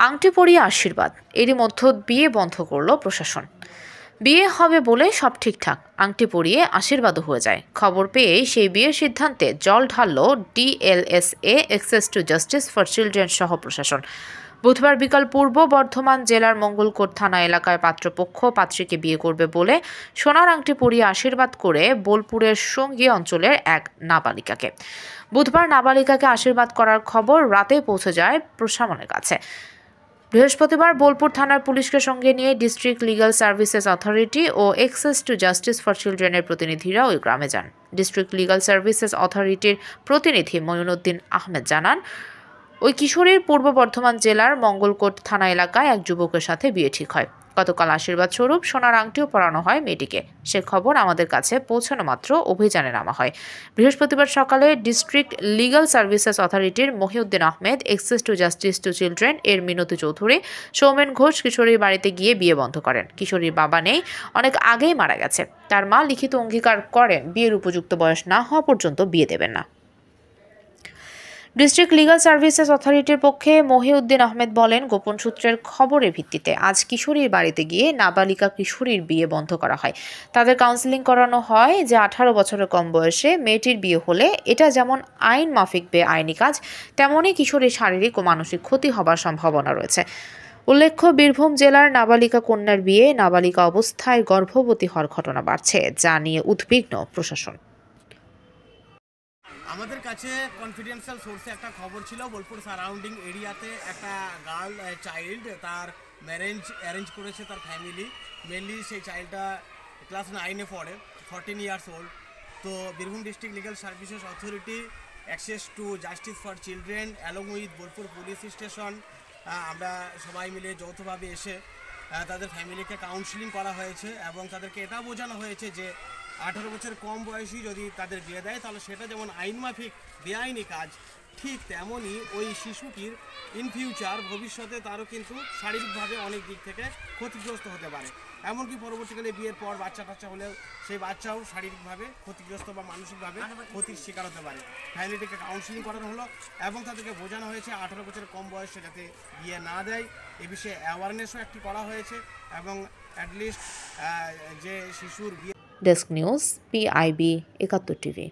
আংটি পরিয়ে আশীর্বাদ, এরই মধ্যে বিয়ে বন্ধ করল প্রশাসন। বিয়ে হবে বলে সব ঠিকঠাক, আংটি পরিয়ে আশীর্বাদও হয়ে যায়। খবর পেয়ে সেই বিয়ের সিদ্ধান্তে জল ঢালল DLSA access to justice for children সহ প্রশাসন। বুধবার বিকাল পূর্ব বর্ধমান জেলার মঙ্গলকোট থানা এলাকায় পাত্রপক্ষ পাত্রীকে বিয়ে করবে বলে সোনার আংটি পরিয়ে আশীর্বাদ করে বোলপুরের সঙ্গী অঞ্চলের এক নাবালিকাকে। বুধবার নাবালিকাকে আশীর্বাদ করার খবর রাতে পৌঁছে যায় প্রশাসনের কাছে। বৃহস্পতিবার বোলপুর থানার পুলিশকে সঙ্গে নিয়ে ডিস্ট্রিক্ট লিগ্যাল সার্ভিসেস অথরিটি ও অ্যাক্সেস টু জাস্টিস ফর চিলড্রেনের প্রতিনিধিরা ওই গ্রামে যান। ডিস্ট্রিক্ট লিগ্যাল সার্ভিসেস অথরিটির প্রতিনিধি মঈনুদ্দিন আহমেদ জানান, ওই কিশোরীর পূর্ব বর্ধমান জেলার মঙ্গলকোট থানা এলাকায় এক যুবকের সাথে বিয়ে ঠিক হয়। গতকাল আশীর্বাদ স্বরূপ সোনার আংটিও পরানো হয় মেয়েটিকে। সে খবর আমাদের কাছে পৌঁছানো মাত্র অভিযানে নামা হয়। বৃহস্পতিবার সকালে ডিস্ট্রিক্ট লিগ্যাল সার্ভিসেস অথরিটির Mohiuddin Ahmed, access to justice to children এর মিনতি চৌধুরী, সৌমেন ঘোষ কিশোরীর বাড়িতে গিয়ে বিয়ে বন্ধ করেন। কিশোরীর বাবা নেই, অনেক আগেই মারা গেছে। তার মা লিখিত অঙ্গীকার করেন বিয়ের উপযুক্ত বয়স না হওয়া পর্যন্ত বিয়ে দেবেন না। ডিস্ট্রিক্ট লিগ্যাল সার্ভিসেস অথরিটির পক্ষে মহিউদ্দিন আহমেদ বলেন, গোপন সূত্রের খবরের ভিত্তিতে আজ কিশোরীর বাড়িতে গিয়ে নাবালিকা কিশোরীর বিয়ে বন্ধ করা হয়। তাদের কাউন্সেলিং করানো হয় যে 18 বছরের কম বয়সে মেয়েটির বিয়ে হলে এটা যেমন আইন মাফিক বেআইনি কাজ, তেমনই কিশোরীর শারীরিক ও মানসিক ক্ষতি হবার সম্ভাবনা রয়েছে। উল্লেখ্য, বীরভূম জেলার নাবালিকা কন্যার বিয়ে নাবালিকা অবস্থায় গর্ভবতী হওয়ার ঘটনা বাড়ছে, যা নিয়ে উদ্বিগ্ন প্রশাসন। আমাদের কাছে কনফিডেন্সিয়াল সোর্সে একটা খবর ছিল, বোলপুর সারাউন্ডিং এরিয়াতে একটা গার্ল চাইল্ড তার ম্যারেজ অ্যারেঞ্জ করেছে তার ফ্যামিলি। মেনলি সেই চাইল্ডটা ক্লাস 9-এ পড়ে, 14 ইয়ার্স ওল্ড। তো Birbhum district legal services authority, access to justice for children along with Bolpur police station, আমরা সবাই মিলে যৌথভাবে এসে তাদের ফ্যামিলিকে কাউন্সিলিং করা হয়েছে এবং তাদেরকে এটা বোঝানো হয়েছে যে 18 বছর কম বয়সী যদি তাদের বিয়ে দেয় তাহলে সেটা যেমন আইনমাফিক বেআইনি কাজ, ঠিক তেমনই ওই শিশুটির ইন ফিউচার ভবিষ্যতে তারও কিন্তু শারীরিকভাবে অনেক দিক থেকে ক্ষতিগ্রস্ত হতে পারে। এমনকি পরবর্তীকালে বিয়ের পর বাচ্চা টাচ্চা হলেও সেই বাচ্চাও শারীরিকভাবে ক্ষতিগ্রস্ত বা মানসিকভাবে ক্ষতির শিকার হতে পারে। ফ্যামিলিটিকে কাউন্সিলিং করানো হলো এবং তাদেরকে বোঝানো হয়েছে 18 বছরের কম বয়সে যাতে বিয়ে না দেয়, এ বিষয়ে অ্যাওয়ারনেসও একটি করা হয়েছে এবং অ্যাটলিস্ট যে শিশুর বিয়ে। Desk news, PIB 71 TV.